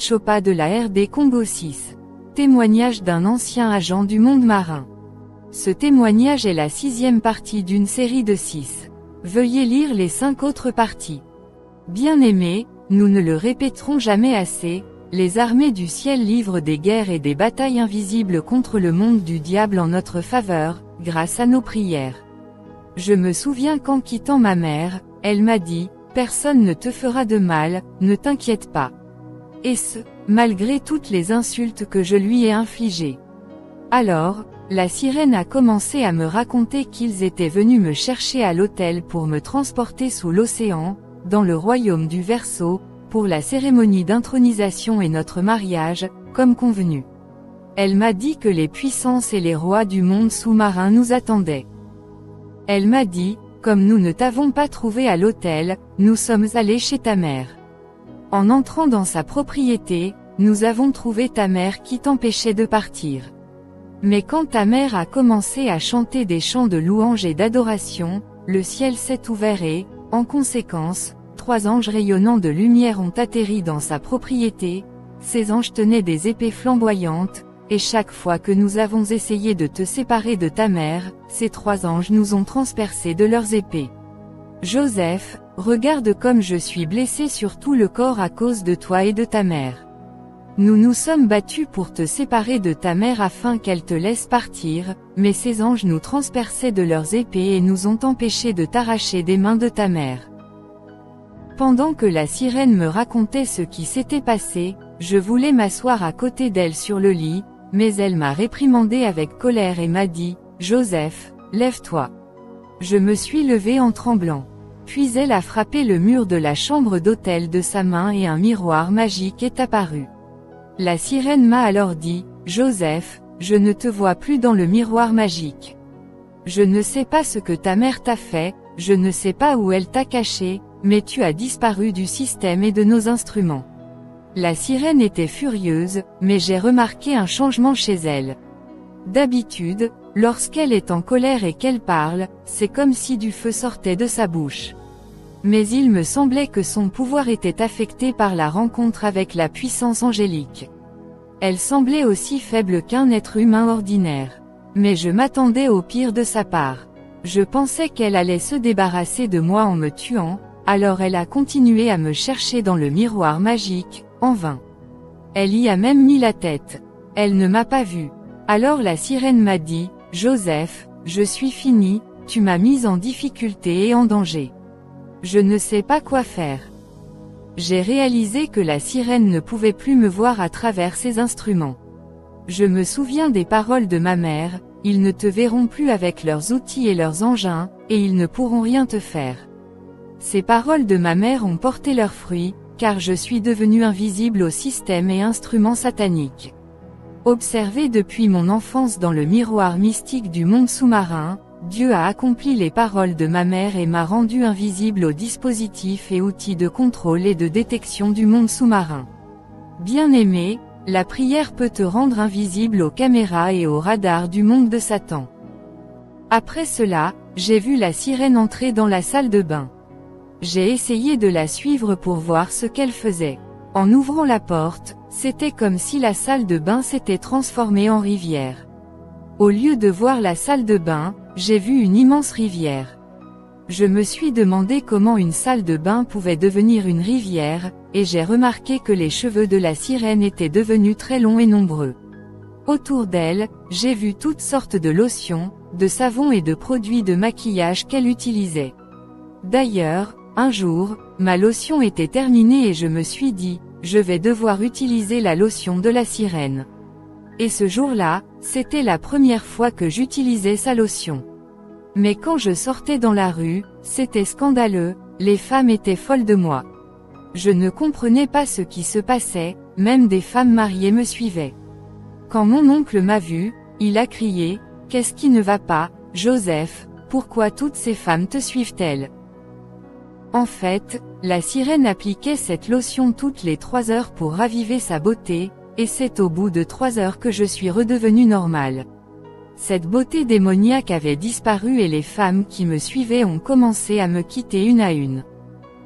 Chopa de la RD Congo 6. Témoignage d'un ancien agent du monde marin. Ce témoignage est la 6e partie d'une série de 6. Veuillez lire les 5 autres parties. Bien-aimés, nous ne le répéterons jamais assez, les armées du ciel livrent des guerres et des batailles invisibles contre le monde du diable en notre faveur, grâce à nos prières. Je me souviens qu'en quittant ma mère, elle m'a dit, « Personne ne te fera de mal, ne t'inquiète pas. » Et ce, malgré toutes les insultes que je lui ai infligées. Alors, la sirène a commencé à me raconter qu'ils étaient venus me chercher à l'hôtel pour me transporter sous l'océan, dans le royaume du Verseau, pour la cérémonie d'intronisation et notre mariage, comme convenu. Elle m'a dit que les puissances et les rois du monde sous-marin nous attendaient. Elle m'a dit, comme nous ne t'avons pas trouvé à l'hôtel, nous sommes allés chez ta mère. En entrant dans sa propriété, nous avons trouvé ta mère qui t'empêchait de partir. Mais quand ta mère a commencé à chanter des chants de louange et d'adoration, le ciel s'est ouvert et, en conséquence, 3 anges rayonnants de lumière ont atterri dans sa propriété. Ces anges tenaient des épées flamboyantes, et chaque fois que nous avons essayé de te séparer de ta mère, ces 3 anges nous ont transpercés de leurs épées. Joseph, regarde comme je suis blessé sur tout le corps à cause de toi et de ta mère. Nous nous sommes battus pour te séparer de ta mère afin qu'elle te laisse partir, mais ces anges nous transperçaient de leurs épées et nous ont empêchés de t'arracher des mains de ta mère. Pendant que la sirène me racontait ce qui s'était passé, je voulais m'asseoir à côté d'elle sur le lit, mais elle m'a réprimandé avec colère et m'a dit, « Joseph, lève-toi. » Je me suis levé en tremblant. Puis elle a frappé le mur de la chambre d'hôtel de sa main et un miroir magique est apparu. La sirène m'a alors dit, « Joseph, je ne te vois plus dans le miroir magique. Je ne sais pas ce que ta mère t'a fait, je ne sais pas où elle t'a caché, mais tu as disparu du système et de nos instruments. » La sirène était furieuse, mais j'ai remarqué un changement chez elle. D'habitude, lorsqu'elle est en colère et qu'elle parle, c'est comme si du feu sortait de sa bouche. Mais il me semblait que son pouvoir était affecté par la rencontre avec la puissance angélique. Elle semblait aussi faible qu'un être humain ordinaire. Mais je m'attendais au pire de sa part. Je pensais qu'elle allait se débarrasser de moi en me tuant, alors elle a continué à me chercher dans le miroir magique, en vain. Elle y a même mis la tête. Elle ne m'a pas vu. Alors la sirène m'a dit, « Joseph, je suis fini, tu m'as mise en difficulté et en danger. Je ne sais pas quoi faire. » J'ai réalisé que la sirène ne pouvait plus me voir à travers ses instruments. Je me souviens des paroles de ma mère, « Ils ne te verront plus avec leurs outils et leurs engins, et ils ne pourront rien te faire. » Ces paroles de ma mère ont porté leurs fruits, car je suis devenu invisible au système et instrument satanique. Observé depuis mon enfance dans le miroir mystique du monde sous-marin, Dieu a accompli les paroles de ma mère et m'a rendu invisible aux dispositifs et outils de contrôle et de détection du monde sous-marin. Bien-aimé, la prière peut te rendre invisible aux caméras et aux radars du monde de Satan. Après cela, j'ai vu la sirène entrer dans la salle de bain. J'ai essayé de la suivre pour voir ce qu'elle faisait. En ouvrant la porte, c'était comme si la salle de bain s'était transformée en rivière. Au lieu de voir la salle de bain, j'ai vu une immense rivière. Je me suis demandé comment une salle de bain pouvait devenir une rivière, et j'ai remarqué que les cheveux de la sirène étaient devenus très longs et nombreux. Autour d'elle, j'ai vu toutes sortes de lotions, de savons et de produits de maquillage qu'elle utilisait. D'ailleurs, un jour, ma lotion était terminée et je me suis dit, je vais devoir utiliser la lotion de la sirène. Et ce jour-là, c'était la première fois que j'utilisais sa lotion. Mais quand je sortais dans la rue, c'était scandaleux, les femmes étaient folles de moi. Je ne comprenais pas ce qui se passait, même des femmes mariées me suivaient. Quand mon oncle m'a vu, il a crié, « Qu'est-ce qui ne va pas, Joseph, pourquoi toutes ces femmes te suivent-elles ?» En fait, la sirène appliquait cette lotion toutes les 3 heures pour raviver sa beauté, et c'est au bout de 3 heures que je suis redevenu normal. Cette beauté démoniaque avait disparu et les femmes qui me suivaient ont commencé à me quitter une à une.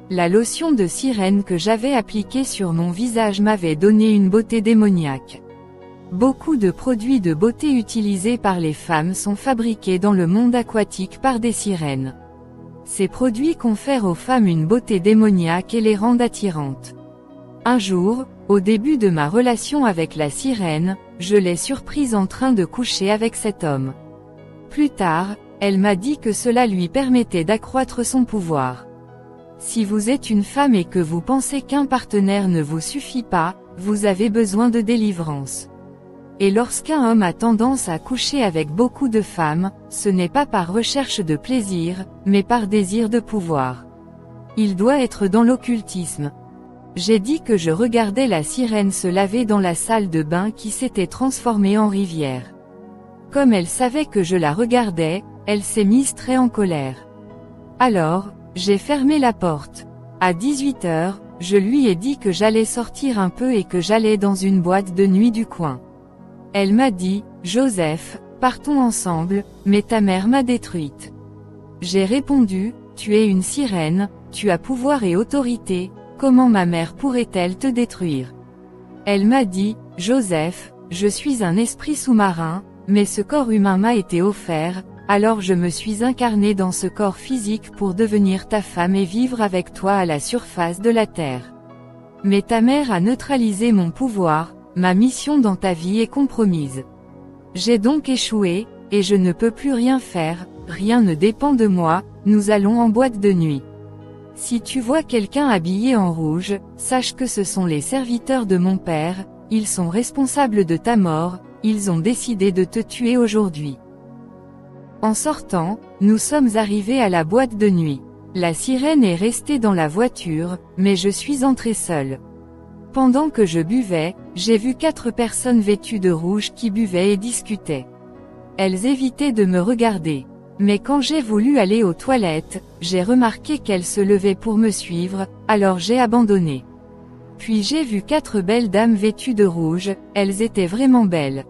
La lotion de sirène que j'avais appliquée sur mon visage m'avait donné une beauté démoniaque. Beaucoup de produits de beauté utilisés par les femmes sont fabriqués dans le monde aquatique par des sirènes. Ces produits confèrent aux femmes une beauté démoniaque et les rendent attirantes. Un jour, au début de ma relation avec la sirène, je l'ai surprise en train de coucher avec cet homme. Plus tard, elle m'a dit que cela lui permettait d'accroître son pouvoir. Si vous êtes une femme et que vous pensez qu'un partenaire ne vous suffit pas, vous avez besoin de délivrance. Et lorsqu'un homme a tendance à coucher avec beaucoup de femmes, ce n'est pas par recherche de plaisir, mais par désir de pouvoir. Il doit être dans l'occultisme. J'ai dit que je regardais la sirène se laver dans la salle de bain qui s'était transformée en rivière. Comme elle savait que je la regardais, elle s'est mise très en colère. Alors, j'ai fermé la porte. À 18 h, je lui ai dit que j'allais sortir un peu et que j'allais dans une boîte de nuit du coin. Elle m'a dit, « Joseph, partons ensemble, mais ta mère m'a détruite. » J'ai répondu, « Tu es une sirène, tu as pouvoir et autorité, comment ma mère pourrait-elle te détruire ?» Elle m'a dit, « Joseph, je suis un esprit sous-marin, mais ce corps humain m'a été offert, alors je me suis incarné dans ce corps physique pour devenir ta femme et vivre avec toi à la surface de la terre. Mais ta mère a neutralisé mon pouvoir, ma mission dans ta vie est compromise. J'ai donc échoué, et je ne peux plus rien faire, rien ne dépend de moi, nous allons en boîte de nuit. Si tu vois quelqu'un habillé en rouge, sache que ce sont les serviteurs de mon père, ils sont responsables de ta mort, ils ont décidé de te tuer aujourd'hui. » En sortant, nous sommes arrivés à la boîte de nuit. La sirène est restée dans la voiture, mais je suis entré seul. Pendant que je buvais, j'ai vu 4 personnes vêtues de rouge qui buvaient et discutaient. Elles évitaient de me regarder. Mais quand j'ai voulu aller aux toilettes, j'ai remarqué qu'elles se levaient pour me suivre, alors j'ai abandonné. Puis j'ai vu 4 belles dames vêtues de rouge, elles étaient vraiment belles.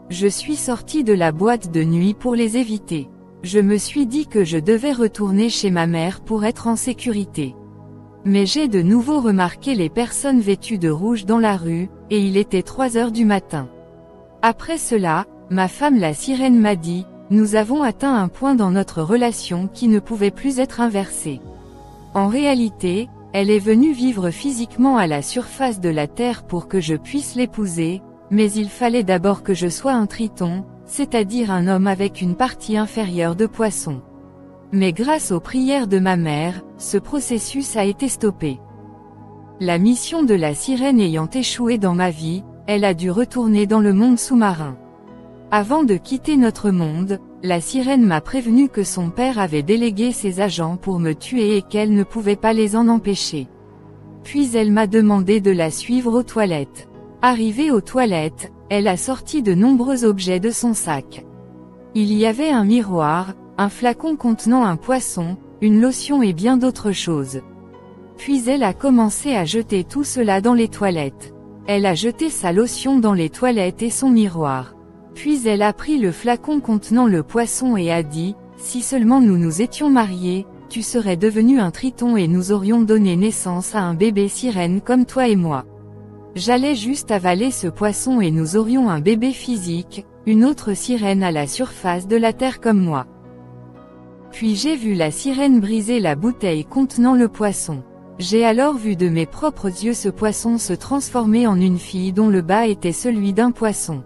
Je suis sorti de la boîte de nuit pour les éviter. Je me suis dit que je devais retourner chez ma mère pour être en sécurité. Mais j'ai de nouveau remarqué les personnes vêtues de rouge dans la rue, et il était 3 h du matin. Après cela, ma femme la sirène m'a dit, « Nous avons atteint un point dans notre relation qui ne pouvait plus être inversé. » En réalité, elle est venue vivre physiquement à la surface de la terre pour que je puisse l'épouser, mais il fallait d'abord que je sois un triton, c'est-à-dire un homme avec une partie inférieure de poisson. Mais grâce aux prières de ma mère, ce processus a été stoppé. La mission de la sirène ayant échoué dans ma vie, elle a dû retourner dans le monde sous-marin. Avant de quitter notre monde, la sirène m'a prévenu que son père avait délégué ses agents pour me tuer et qu'elle ne pouvait pas les en empêcher. Puis elle m'a demandé de la suivre aux toilettes. Arrivée aux toilettes, elle a sorti de nombreux objets de son sac. Il y avait un miroir, un flacon contenant un poisson, une lotion et bien d'autres choses. Puis elle a commencé à jeter tout cela dans les toilettes. Elle a jeté sa lotion dans les toilettes et son miroir. Puis elle a pris le flacon contenant le poisson et a dit, « Si seulement nous nous étions mariés, tu serais devenu un triton et nous aurions donné naissance à un bébé sirène comme toi et moi. J'allais juste avaler ce poisson et nous aurions un bébé physique, une autre sirène à la surface de la terre comme moi. » Puis j'ai vu la sirène briser la bouteille contenant le poisson. J'ai alors vu de mes propres yeux ce poisson se transformer en une fille dont le bas était celui d'un poisson.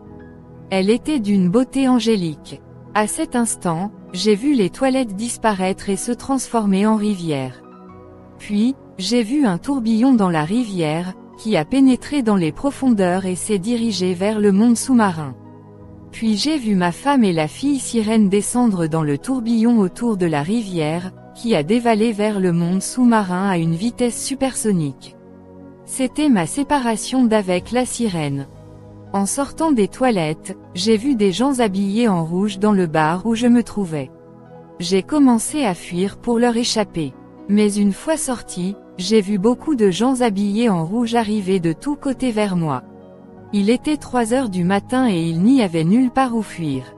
Elle était d'une beauté angélique. À cet instant, j'ai vu les toilettes disparaître et se transformer en rivière. Puis, j'ai vu un tourbillon dans la rivière, qui a pénétré dans les profondeurs et s'est dirigé vers le monde sous-marin. Puis j'ai vu ma femme et la fille sirène descendre dans le tourbillon autour de la rivière, qui a dévalé vers le monde sous-marin à une vitesse supersonique. C'était ma séparation d'avec la sirène. En sortant des toilettes, j'ai vu des gens habillés en rouge dans le bar où je me trouvais. J'ai commencé à fuir pour leur échapper. Mais une fois sorti, j'ai vu beaucoup de gens habillés en rouge arriver de tous côtés vers moi. Il était 3 h du matin et il n'y avait nulle part où fuir.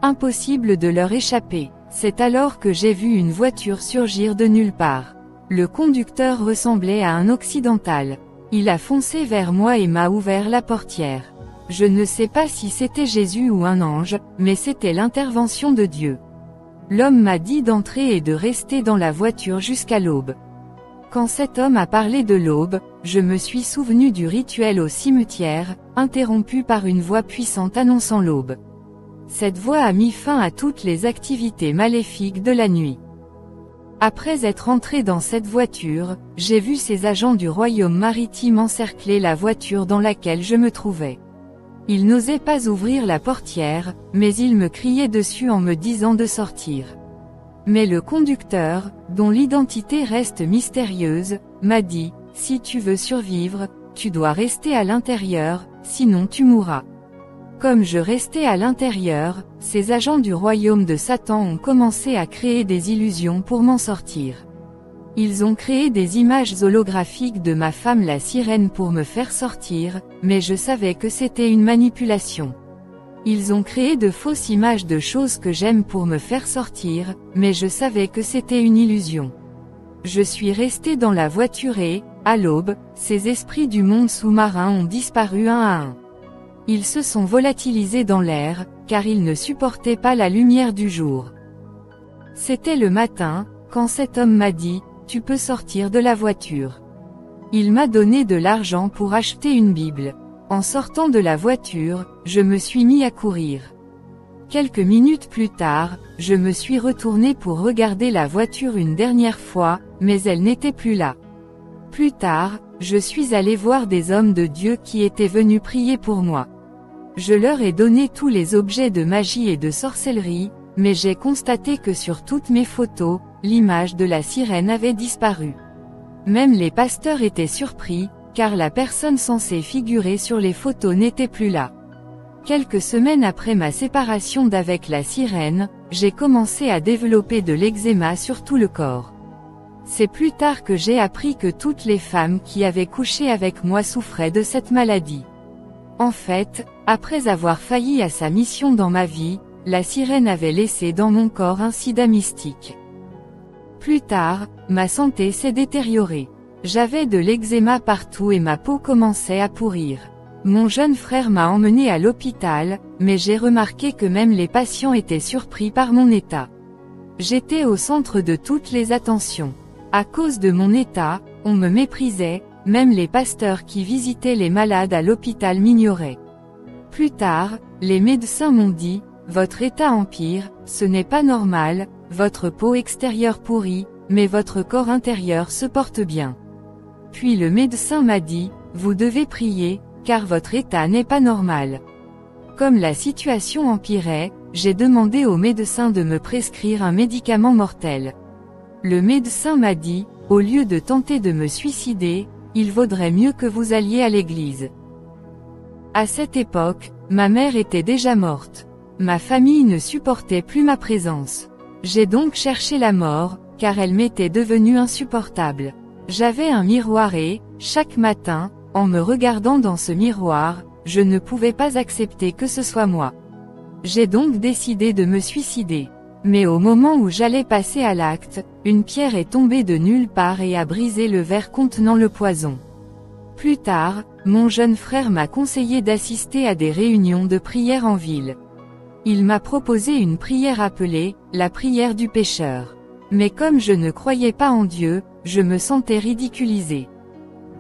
Impossible de leur échapper. C'est alors que j'ai vu une voiture surgir de nulle part. Le conducteur ressemblait à un occidental. Il a foncé vers moi et m'a ouvert la portière. Je ne sais pas si c'était Jésus ou un ange, mais c'était l'intervention de Dieu. L'homme m'a dit d'entrer et de rester dans la voiture jusqu'à l'aube. Quand cet homme a parlé de l'aube, je me suis souvenu du rituel au cimetière, interrompu par une voix puissante annonçant l'aube. Cette voix a mis fin à toutes les activités maléfiques de la nuit. Après être entré dans cette voiture, j'ai vu ces agents du royaume maritime encercler la voiture dans laquelle je me trouvais. Ils n'osaient pas ouvrir la portière, mais ils me criaient dessus en me disant de sortir. Mais le conducteur, dont l'identité reste mystérieuse, m'a dit, « Si tu veux survivre, tu dois rester à l'intérieur, sinon tu mourras. » Comme je restais à l'intérieur, ces agents du royaume de Satan ont commencé à créer des illusions pour m'en sortir. Ils ont créé des images holographiques de ma femme la sirène pour me faire sortir, mais je savais que c'était une manipulation. Ils ont créé de fausses images de choses que j'aime pour me faire sortir, mais je savais que c'était une illusion. Je suis resté dans la voiture et, à l'aube, ces esprits du monde sous-marin ont disparu un à un. Ils se sont volatilisés dans l'air, car ils ne supportaient pas la lumière du jour. C'était le matin, quand cet homme m'a dit, « Tu peux sortir de la voiture. » Il m'a donné de l'argent pour acheter une Bible. En sortant de la voiture, je me suis mis à courir. Quelques minutes plus tard, je me suis retourné pour regarder la voiture une dernière fois, mais elle n'était plus là. Plus tard, je suis allé voir des hommes de Dieu qui étaient venus prier pour moi. Je leur ai donné tous les objets de magie et de sorcellerie, mais j'ai constaté que sur toutes mes photos, l'image de la sirène avait disparu. Même les pasteurs étaient surpris, car la personne censée figurer sur les photos n'était plus là. Quelques semaines après ma séparation d'avec la sirène, j'ai commencé à développer de l'eczéma sur tout le corps. C'est plus tard que j'ai appris que toutes les femmes qui avaient couché avec moi souffraient de cette maladie. En fait, après avoir failli à sa mission dans ma vie, la sirène avait laissé dans mon corps un sida mystique. Plus tard, ma santé s'est détériorée. J'avais de l'eczéma partout et ma peau commençait à pourrir. Mon jeune frère m'a emmené à l'hôpital, mais j'ai remarqué que même les patients étaient surpris par mon état. J'étais au centre de toutes les attentions. À cause de mon état, on me méprisait, même les pasteurs qui visitaient les malades à l'hôpital m'ignoraient. Plus tard, les médecins m'ont dit, « Votre état empire, ce n'est pas normal, votre peau extérieure pourrit, mais votre corps intérieur se porte bien. » Puis le médecin m'a dit, « Vous devez prier, car votre état n'est pas normal. » Comme la situation empirait, j'ai demandé au médecin de me prescrire un médicament mortel. Le médecin m'a dit, « Au lieu de tenter de me suicider, il vaudrait mieux que vous alliez à l'église. » À cette époque, ma mère était déjà morte. Ma famille ne supportait plus ma présence. J'ai donc cherché la mort, car elle m'était devenue insupportable. J'avais un miroir et, chaque matin, en me regardant dans ce miroir, je ne pouvais pas accepter que ce soit moi. J'ai donc décidé de me suicider. Mais au moment où j'allais passer à l'acte, une pierre est tombée de nulle part et a brisé le verre contenant le poison. Plus tard, mon jeune frère m'a conseillé d'assister à des réunions de prière en ville. Il m'a proposé une prière appelée « la prière du pécheur ». Mais comme je ne croyais pas en Dieu, je me sentais ridiculisé.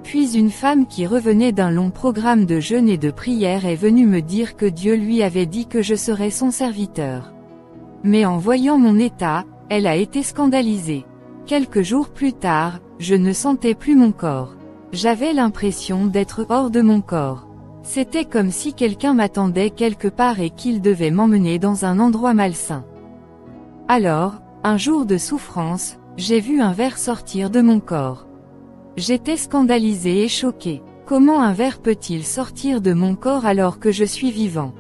Puis une femme qui revenait d'un long programme de jeûne et de prière est venue me dire que Dieu lui avait dit que je serais son serviteur. Mais en voyant mon état, elle a été scandalisée. Quelques jours plus tard, je ne sentais plus mon corps. J'avais l'impression d'être hors de mon corps. C'était comme si quelqu'un m'attendait quelque part et qu'il devait m'emmener dans un endroit malsain. Alors, un jour de souffrance, j'ai vu un ver sortir de mon corps. J'étais scandalisé et choqué. Comment un ver peut-il sortir de mon corps alors que je suis vivant?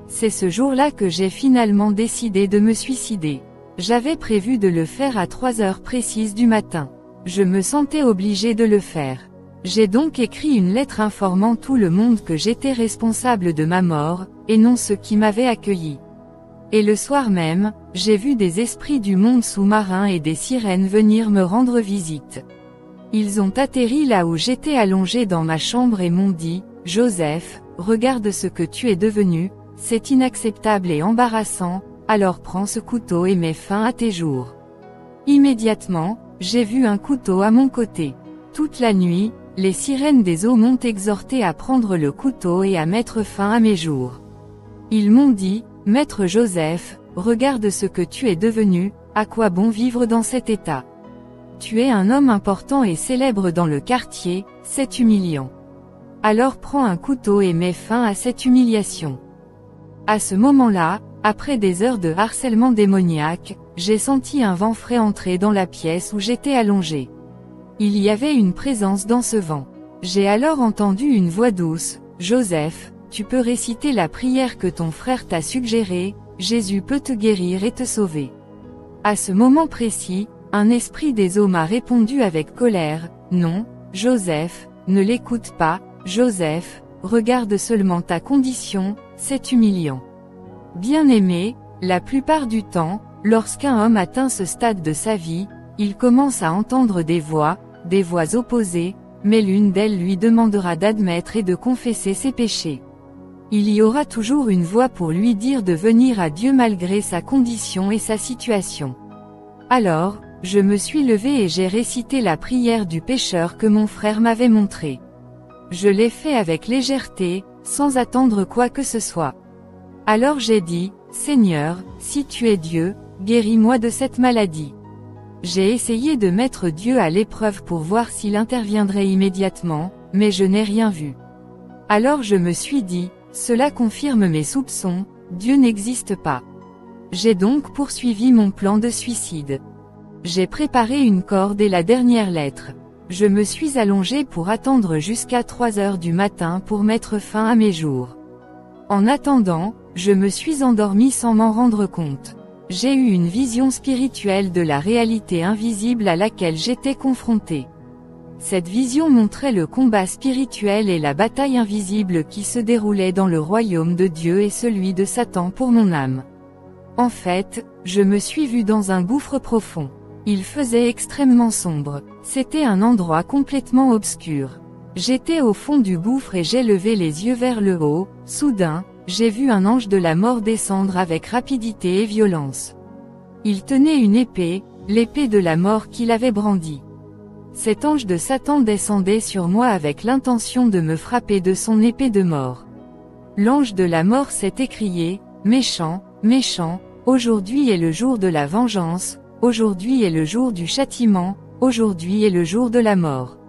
C'est ce jour-là que j'ai finalement décidé de me suicider. J'avais prévu de le faire à 3 heures précises du matin. Je me sentais obligé de le faire. J'ai donc écrit une lettre informant tout le monde que j'étais responsable de ma mort, et non ceux qui m'avaient accueilli. Et le soir même, j'ai vu des esprits du monde sous-marin et des sirènes venir me rendre visite. Ils ont atterri là où j'étais allongé dans ma chambre et m'ont dit, « Joseph, regarde ce que tu es devenu, c'est inacceptable et embarrassant, alors prends ce couteau et mets fin à tes jours. » Immédiatement, j'ai vu un couteau à mon côté. Toute la nuit, les sirènes des eaux m'ont exhorté à prendre le couteau et à mettre fin à mes jours. Ils m'ont dit, « Maître Joseph, regarde ce que tu es devenu, à quoi bon vivre dans cet état? Tu es un homme important et célèbre dans le quartier, c'est humiliant. Alors prends un couteau et mets fin à cette humiliation. » À ce moment-là, après des heures de harcèlement démoniaque, j'ai senti un vent frais entrer dans la pièce où j'étais allongé. Il y avait une présence dans ce vent. J'ai alors entendu une voix douce, « Joseph, tu peux réciter la prière que ton frère t'a suggérée, Jésus peut te guérir et te sauver. » À ce moment précis, un esprit des eaux m'a répondu avec colère, « Non, Joseph, ne l'écoute pas, Joseph, regarde seulement ta condition, c'est humiliant. » Bien-aimé, la plupart du temps, lorsqu'un homme atteint ce stade de sa vie, il commence à entendre des voix opposées, mais l'une d'elles lui demandera d'admettre et de confesser ses péchés. Il y aura toujours une voix pour lui dire de venir à Dieu malgré sa condition et sa situation. Alors, je me suis levé et j'ai récité la prière du pécheur que mon frère m'avait montrée. Je l'ai fait avec légèreté, sans attendre quoi que ce soit. Alors j'ai dit, « Seigneur, si tu es Dieu, guéris-moi de cette maladie. » J'ai essayé de mettre Dieu à l'épreuve pour voir s'il interviendrait immédiatement, mais je n'ai rien vu. Alors je me suis dit, cela confirme mes soupçons, Dieu n'existe pas. J'ai donc poursuivi mon plan de suicide. J'ai préparé une corde et la dernière lettre. Je me suis allongé pour attendre jusqu'à 3 heures du matin pour mettre fin à mes jours. En attendant, je me suis endormi sans m'en rendre compte. J'ai eu une vision spirituelle de la réalité invisible à laquelle j'étais confronté. Cette vision montrait le combat spirituel et la bataille invisible qui se déroulait dans le royaume de Dieu et celui de Satan pour mon âme. En fait, je me suis vu dans un gouffre profond. Il faisait extrêmement sombre. C'était un endroit complètement obscur. J'étais au fond du gouffre et j'ai levé les yeux vers le haut. Soudain, j'ai vu un ange de la mort descendre avec rapidité et violence. Il tenait une épée, l'épée de la mort qu'il avait brandie. Cet ange de Satan descendait sur moi avec l'intention de me frapper de son épée de mort. L'ange de la mort s'est écrié, « Méchant, méchant, aujourd'hui est le jour de la vengeance, aujourd'hui est le jour du châtiment, aujourd'hui est le jour de la mort. »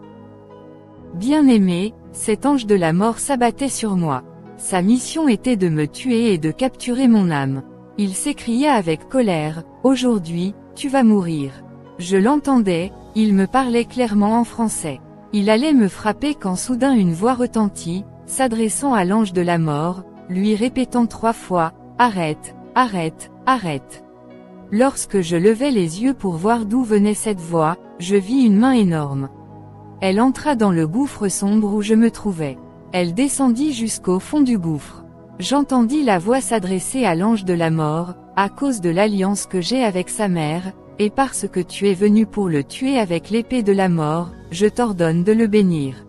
Bien-aimé, cet ange de la mort s'abattait sur moi. Sa mission était de me tuer et de capturer mon âme. Il s'écria avec colère, « Aujourd'hui, tu vas mourir. » Je l'entendais, il me parlait clairement en français. Il allait me frapper quand soudain une voix retentit, s'adressant à l'ange de la mort, lui répétant 3 fois, « Arrête, arrête, arrête. » Lorsque je levai les yeux pour voir d'où venait cette voix, je vis une main énorme. Elle entra dans le gouffre sombre où je me trouvais. Elle descendit jusqu'au fond du gouffre. J'entendis la voix s'adresser à l'ange de la mort, « À cause de l'alliance que j'ai avec sa mère, et parce que tu es venu pour le tuer avec l'épée de la mort, je t'ordonne de le bénir. »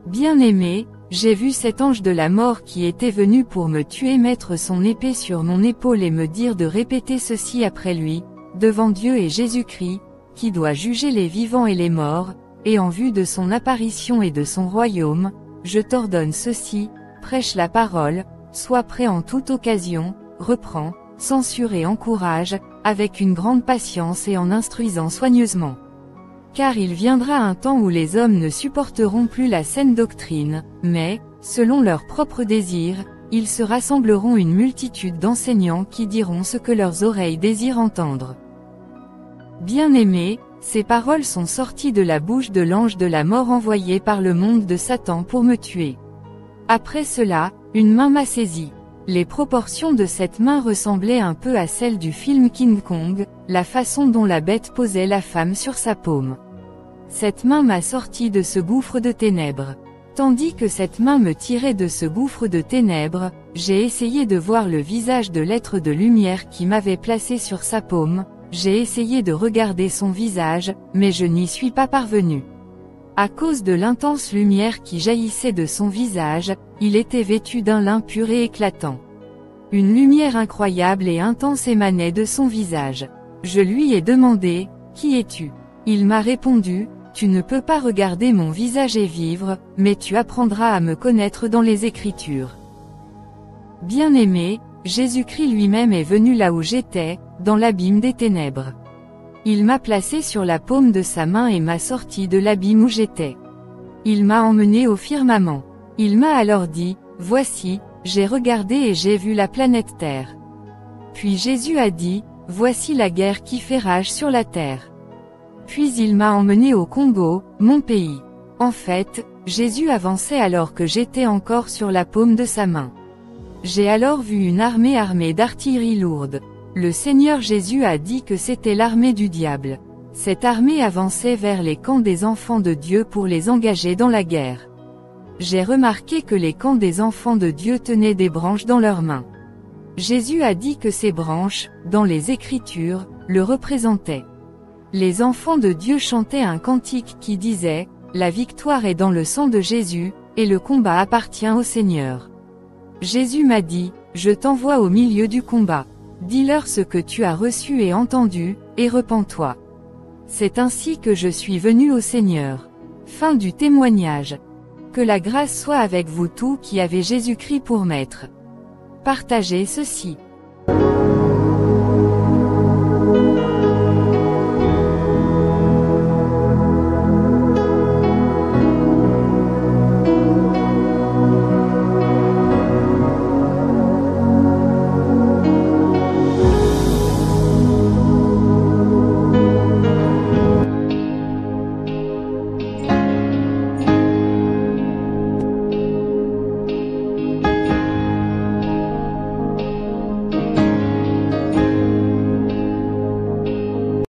Bien-aimé, j'ai vu cet ange de la mort qui était venu pour me tuer mettre son épée sur mon épaule et me dire de répéter ceci après lui, devant Dieu et Jésus-Christ, qui doit juger les vivants et les morts, et en vue de son apparition et de son royaume, je t'ordonne ceci, prêche la parole, sois prêt en toute occasion, reprends, censure et encourage, avec une grande patience et en instruisant soigneusement. Car il viendra un temps où les hommes ne supporteront plus la saine doctrine, mais, selon leurs propres désirs, ils se rassembleront une multitude d'enseignants qui diront ce que leurs oreilles désirent entendre. Bien-aimé, ces paroles sont sorties de la bouche de l'ange de la mort envoyé par le monde de Satan pour me tuer. Après cela, une main m'a saisi. Les proportions de cette main ressemblaient un peu à celles du film King Kong, la façon dont la bête posait la femme sur sa paume. Cette main m'a sorti de ce gouffre de ténèbres. Tandis que cette main me tirait de ce gouffre de ténèbres, j'ai essayé de voir le visage de l'être de lumière qui m'avait placé sur sa paume, j'ai essayé de regarder son visage, mais je n'y suis pas parvenu. À cause de l'intense lumière qui jaillissait de son visage, il était vêtu d'un lin pur et éclatant. Une lumière incroyable et intense émanait de son visage. Je lui ai demandé, « Qui es-tu » Il m'a répondu, « Tu ne peux pas regarder mon visage et vivre, mais tu apprendras à me connaître dans les Écritures. » Bien-aimé, Jésus-Christ lui-même est venu là où j'étais, dans l'abîme des ténèbres. Il m'a placé sur la paume de sa main et m'a sorti de l'abîme où j'étais. Il m'a emmené au firmament. Il m'a alors dit, « Voici, j'ai regardé et j'ai vu la planète Terre. » Puis Jésus a dit, « Voici la guerre qui fait rage sur la terre. » Puis il m'a emmené au Congo, mon pays. En fait, Jésus avançait alors que j'étais encore sur la paume de sa main. J'ai alors vu une armée d'artillerie lourde. Le Seigneur Jésus a dit que c'était l'armée du diable. Cette armée avançait vers les camps des enfants de Dieu pour les engager dans la guerre. J'ai remarqué que les camps des enfants de Dieu tenaient des branches dans leurs mains. Jésus a dit que ces branches, dans les Écritures, le représentaient. Les enfants de Dieu chantaient un cantique qui disait, « La victoire est dans le sang de Jésus, et le combat appartient au Seigneur. » Jésus m'a dit, « Je t'envoie au milieu du combat. Dis-leur ce que tu as reçu et entendu, et repens-toi. » C'est ainsi que je suis venu au Seigneur. Fin du témoignage. Que la grâce soit avec vous tous qui avez Jésus-Christ pour maître. Partagez ceci.